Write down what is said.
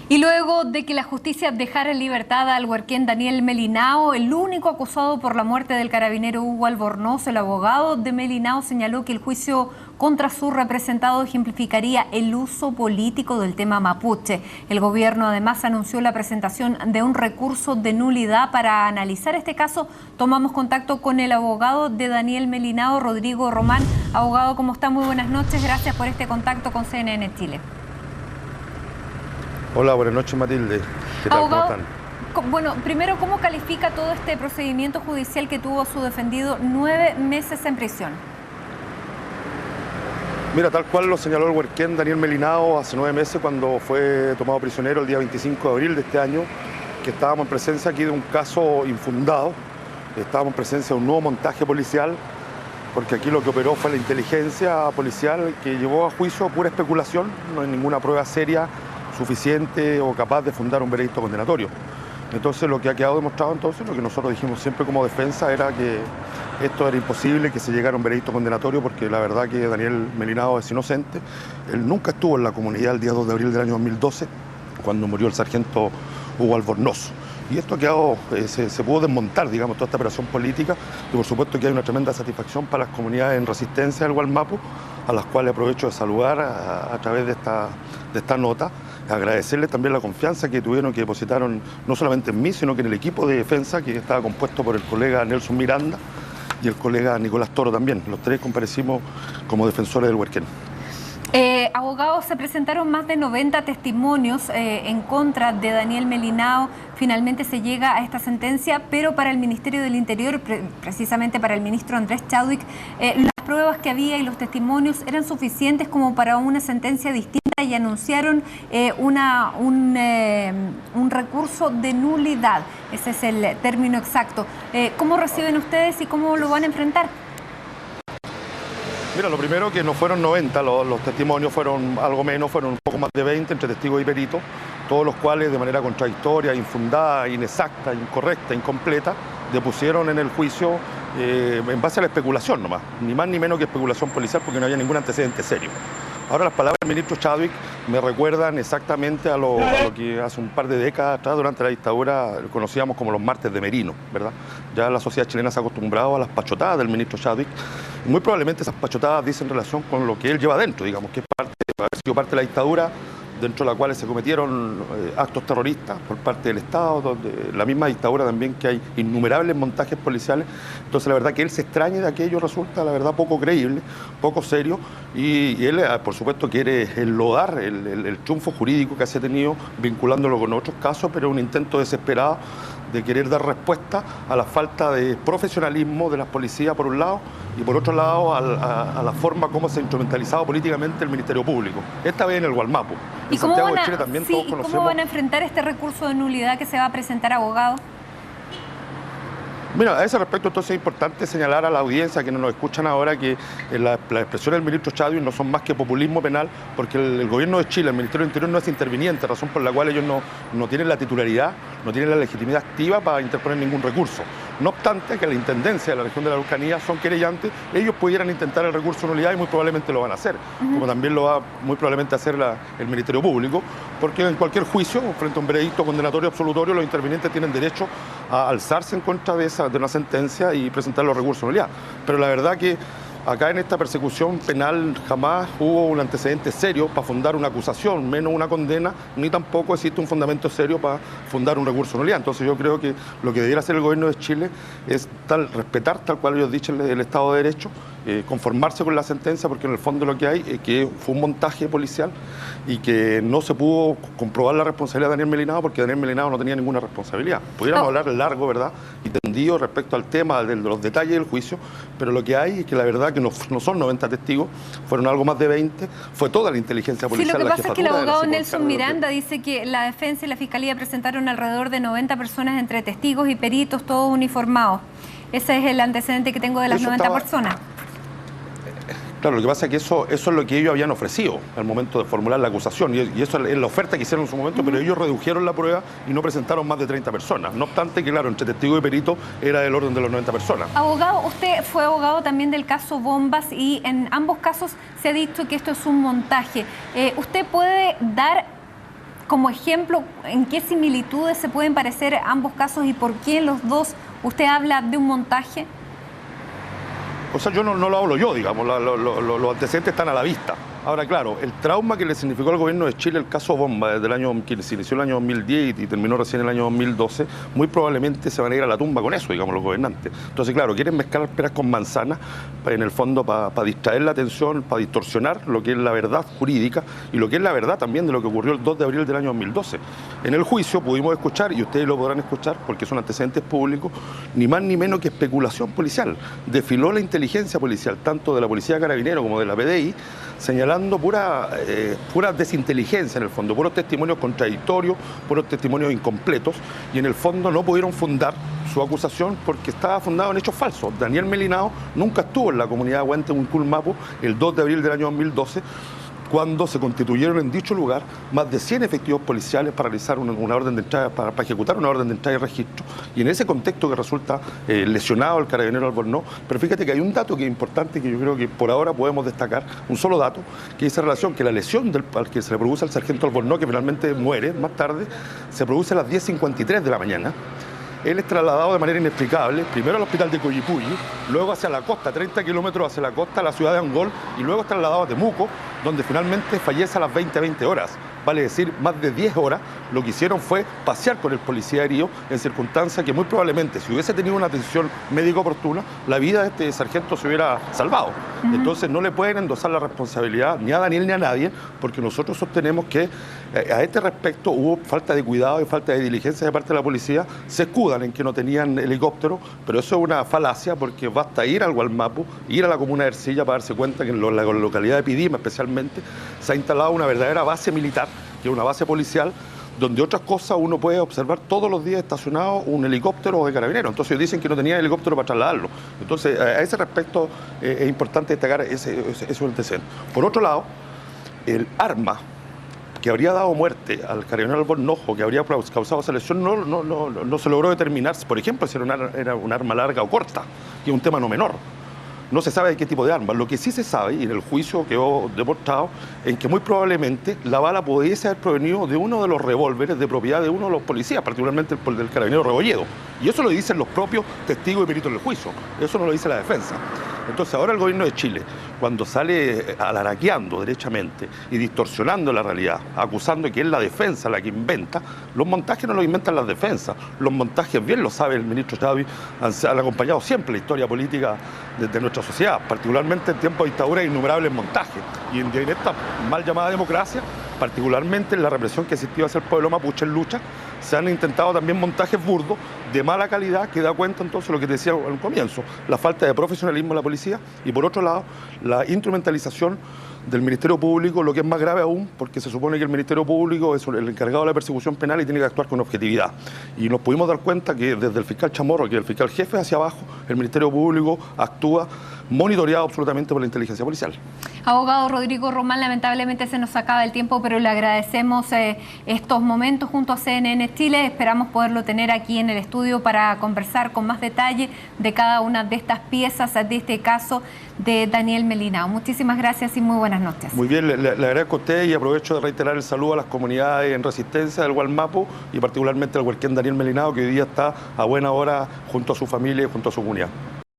Y luego de que la justicia dejara en libertad al huarquén Daniel Melinao, el único acusado por la muerte del carabinero Hugo Albornoz, el abogado de Melinao señaló que el juicio contra su representado ejemplificaría el uso político del tema mapuche. El gobierno además anunció la presentación de un recurso de nulidad. Para analizar este caso, tomamos contacto con el abogado de Daniel Melinao, Rodrigo Román. Abogado, ¿cómo está? Muy buenas noches. Gracias por este contacto con CNN Chile. Hola, buenas noches, Matilde. ¿Qué tal? Abogado, ¿Cómo están? Bueno, primero, ¿cómo califica todo este procedimiento judicial que tuvo su defendido 9 meses en prisión? Mira, tal cual lo señaló el huarquén Daniel Melinao hace 9 meses cuando fue tomado prisionero el día 25 de abril de este año, que estábamos en presencia aquí de un caso infundado, estábamos en presencia de un nuevo montaje policial, porque aquí lo que operó fue la inteligencia policial que llevó a juicio pura especulación, no hay ninguna prueba seria suficiente o capaz de fundar un veredicto condenatorio. Entonces lo que ha quedado demostrado entonces, lo que nosotros dijimos siempre como defensa era que esto era imposible que se llegara a un veredicto condenatorio porque la verdad que Daniel Melinao es inocente. Él nunca estuvo en la comunidad el día 2 de abril del año 2012 cuando murió el sargento Hugo Albornoz. Y esto ha quedado, se pudo desmontar, digamos, toda esta operación política y por supuesto que hay una tremenda satisfacción para las comunidades en resistencia del Gualmapu, a las cuales aprovecho de saludar a través de esta nota. Agradecerles también la confianza que tuvieron, que depositaron no solamente en mí, sino que en el equipo de defensa que estaba compuesto por el colega Nelson Miranda y el colega Nicolás Toro también. Los tres comparecimos como defensores del huarquén. Abogados, se presentaron más de 90 testimonios en contra de Daniel Melinao. Finalmente se llega a esta sentencia, pero para el Ministerio del Interior, precisamente para el ministro Andrés Chadwick, las pruebas que había y los testimonios eran suficientes como para una sentencia distinta y anunciaron un recurso de nulidad. Ese es el término exacto. ¿Cómo reciben ustedes y cómo lo van a enfrentar? Mira, lo primero que no fueron 90, los testimonios fueron algo menos, fueron un poco más de 20 entre testigos y peritos, todos los cuales de manera contradictoria, infundada, inexacta, incorrecta, incompleta, depusieron en el juicio en base a la especulación nomás, ni más ni menos que especulación policial porque no había ningún antecedente serio. Ahora las palabras del ministro Chadwick me recuerdan exactamente a lo que hace un par de décadas atrás, durante la dictadura, conocíamos como los martes de Merino, ¿verdad? Ya la sociedad chilena se ha acostumbrado a las pachotadas del ministro Chadwick. Y muy probablemente esas pachotadas dicen relación con lo que él lleva adentro, digamos, que es haber sido parte de la dictadura, dentro de la cual se cometieron actos terroristas por parte del Estado, donde la misma dictadura también, que hay innumerables montajes policiales. Entonces la verdad que él se extrañe de aquello resulta la verdad poco creíble, poco serio, y él por supuesto quiere enlodar el triunfo jurídico que se ha tenido vinculándolo con otros casos, pero un intento desesperado de querer dar respuesta a la falta de profesionalismo de las policías por un lado y por otro lado a la forma como se ha instrumentalizado políticamente el Ministerio Público, esta vez en el Gualmapu. ¿Y cómo van a enfrentar este recurso de nulidad que se va a presentar, abogado? Mira, a ese respecto entonces es importante señalar a la audiencia que nos escuchan ahora que las expresiones del ministro Chadwick no son más que populismo penal, porque el gobierno de Chile, el Ministerio del Interior no es interviniente, razón por la cual ellos no tienen la titularidad, no tienen la legitimidad activa para interponer ningún recurso. No obstante que la Intendencia de la región de la Araucanía son querellantes, ellos pudieran intentar el recurso de nulidad y muy probablemente lo van a hacer, como también lo va muy probablemente a hacer el Ministerio Público, porque en cualquier juicio, frente a un veredicto condenatorio absolutorio, los intervinientes tienen derecho a alzarse en contra de una sentencia y presentar los recursos de nulidad. Pero la verdad que acá en esta persecución penal jamás hubo un antecedente serio para fundar una acusación, menos una condena, ni tampoco existe un fundamento serio para fundar un recurso de nulidad. Entonces yo creo que lo que debiera hacer el gobierno de Chile es respetar, tal cual ellos dicen, el Estado de Derecho, conformarse con la sentencia, porque en el fondo lo que hay es que fue un montaje policial y que no se pudo comprobar la responsabilidad de Daniel Melinao porque Daniel Melinao no tenía ninguna responsabilidad. Pudiéramos hablar largo, ¿verdad?, y tendido respecto al tema de los detalles del juicio, pero lo que hay es que la verdad que no son 90 testigos, fueron algo más de 20, fue toda la inteligencia policial. Sí, lo que pasa es que el abogado Nelson Miranda dice que la defensa y la fiscalía presentaron alrededor de 90 personas entre testigos y peritos, todos uniformados. Ese es el antecedente que tengo de las 90 personas. Claro, lo que pasa es que eso es lo que ellos habían ofrecido al momento de formular la acusación y eso es la oferta que hicieron en su momento, pero ellos redujeron la prueba y no presentaron más de 30 personas. No obstante que, claro, entre testigo y perito era del orden de los 90 personas. Abogado, usted fue abogado también del caso Bombas y en ambos casos se ha dicho que esto es un montaje. ¿Usted puede dar como ejemplo, ¿en qué similitudes se pueden parecer ambos casos y por qué en los dos usted habla de un montaje? O sea, yo no lo hablo yo, digamos, los antecedentes están a la vista. Ahora, claro, el trauma que le significó al gobierno de Chile el caso Bomba, desde el año que se inició el año 2010 y terminó recién el año 2012, muy probablemente se van a ir a la tumba con eso, digamos, los gobernantes. Entonces, claro, quieren mezclar peras con manzanas, en el fondo para distraer la atención, para distorsionar lo que es la verdad jurídica y lo que es la verdad también de lo que ocurrió el 2 de abril del año 2012. En el juicio pudimos escuchar, y ustedes lo podrán escuchar porque son antecedentes públicos, ni más ni menos que especulación policial. Desfiló la inteligencia policial, tanto de la Policía Carabinero como de la PDI, señalando pura desinteligencia en el fondo, puros testimonios contradictorios, puros testimonios incompletos, y en el fondo no pudieron fundar su acusación porque estaba fundado en hechos falsos. Daniel Melinao nunca estuvo en la comunidad de Huantelulmapu el 2 de abril del año 2012, cuando se constituyeron en dicho lugar más de 100 efectivos policiales para realizar una orden de entrada, para ejecutar una orden de entrada y registro, y en ese contexto que resulta lesionado el carabinero Albornoz. Pero fíjate que hay un dato que es importante, que yo creo que por ahora podemos destacar, un solo dato, que dice relación que la lesión al que se le produce al sargento Albornoz, que finalmente muere más tarde, se produce a las 10:53 de la mañana. Él es trasladado de manera inexplicable, primero al hospital de Coyipulli, luego hacia la costa, 30 kilómetros hacia la costa, a la ciudad de Angol, y luego es trasladado a Temuco, donde finalmente fallece a las 20 horas. Vale decir, más de 10 horas, lo que hicieron fue pasear con el policía herido en circunstancias que muy probablemente, si hubiese tenido una atención médica oportuna, la vida de este sargento se hubiera salvado. Entonces no le pueden endosar la responsabilidad ni a Daniel ni a nadie, porque nosotros sostenemos que a este respecto hubo falta de cuidado y falta de diligencia de parte de la policía. Se escudan en que no tenían helicóptero, pero eso es una falacia, porque basta ir al Gualmapu, ir a la comuna de Ercilla para darse cuenta que en la localidad de Pidima especialmente se ha instalado una verdadera base militar, que es una base policial, donde otras cosas uno puede observar todos los días estacionado un helicóptero de carabineros. Entonces ellos dicen que no tenían helicóptero para trasladarlo. Entonces a ese respecto es importante destacar ese antecedente. Por otro lado, el arma que habría dado muerte al carabinero Albornoz, que habría causado esa lesión, no se logró determinar, por ejemplo, si era un arma larga o corta, que es un tema no menor. No se sabe de qué tipo de arma. Lo que sí se sabe, y en el juicio quedó demostrado, en que muy probablemente la bala pudiese haber provenido de uno de los revólveres de propiedad de uno de los policías, particularmente el del carabinero Rebolledo. Y eso lo dicen los propios testigos y peritos del juicio. Eso no lo dice la defensa. Entonces ahora el gobierno de Chile, cuando sale alaraqueando derechamente y distorsionando la realidad, acusando que es la defensa la que inventa, los montajes no los inventan las defensas. Los montajes, bien lo sabe el ministro Chadwick, han acompañado siempre la historia política de nuestra sociedad, particularmente en tiempos de dictadura, innumerables montajes. Y en esta mal llamada democracia, particularmente en la represión que existió hacia el pueblo mapuche en lucha, se han intentado también montajes burdos de mala calidad, que da cuenta entonces lo que te decía al comienzo, la falta de profesionalismo de la policía, y por otro lado, la instrumentalización del Ministerio Público, lo que es más grave aún, porque se supone que el Ministerio Público es el encargado de la persecución penal y tiene que actuar con objetividad. Y nos pudimos dar cuenta que desde el fiscal Chamorro, que es el fiscal jefe, hacia abajo, el Ministerio Público actúa monitoreado absolutamente por la inteligencia policial. Abogado Rodrigo Román, lamentablemente se nos acaba el tiempo, pero le agradecemos estos momentos junto a CNN Chile. Esperamos poderlo tener aquí en el estudio para conversar con más detalle de cada una de estas piezas de este caso de Daniel Melinao. Muchísimas gracias y muy buenas noches. Muy bien, le agradezco a usted y aprovecho de reiterar el saludo a las comunidades en resistencia del Gualmapu y particularmente al huarquén Daniel Melinao, que hoy día está a buena hora junto a su familia y junto a su comunidad.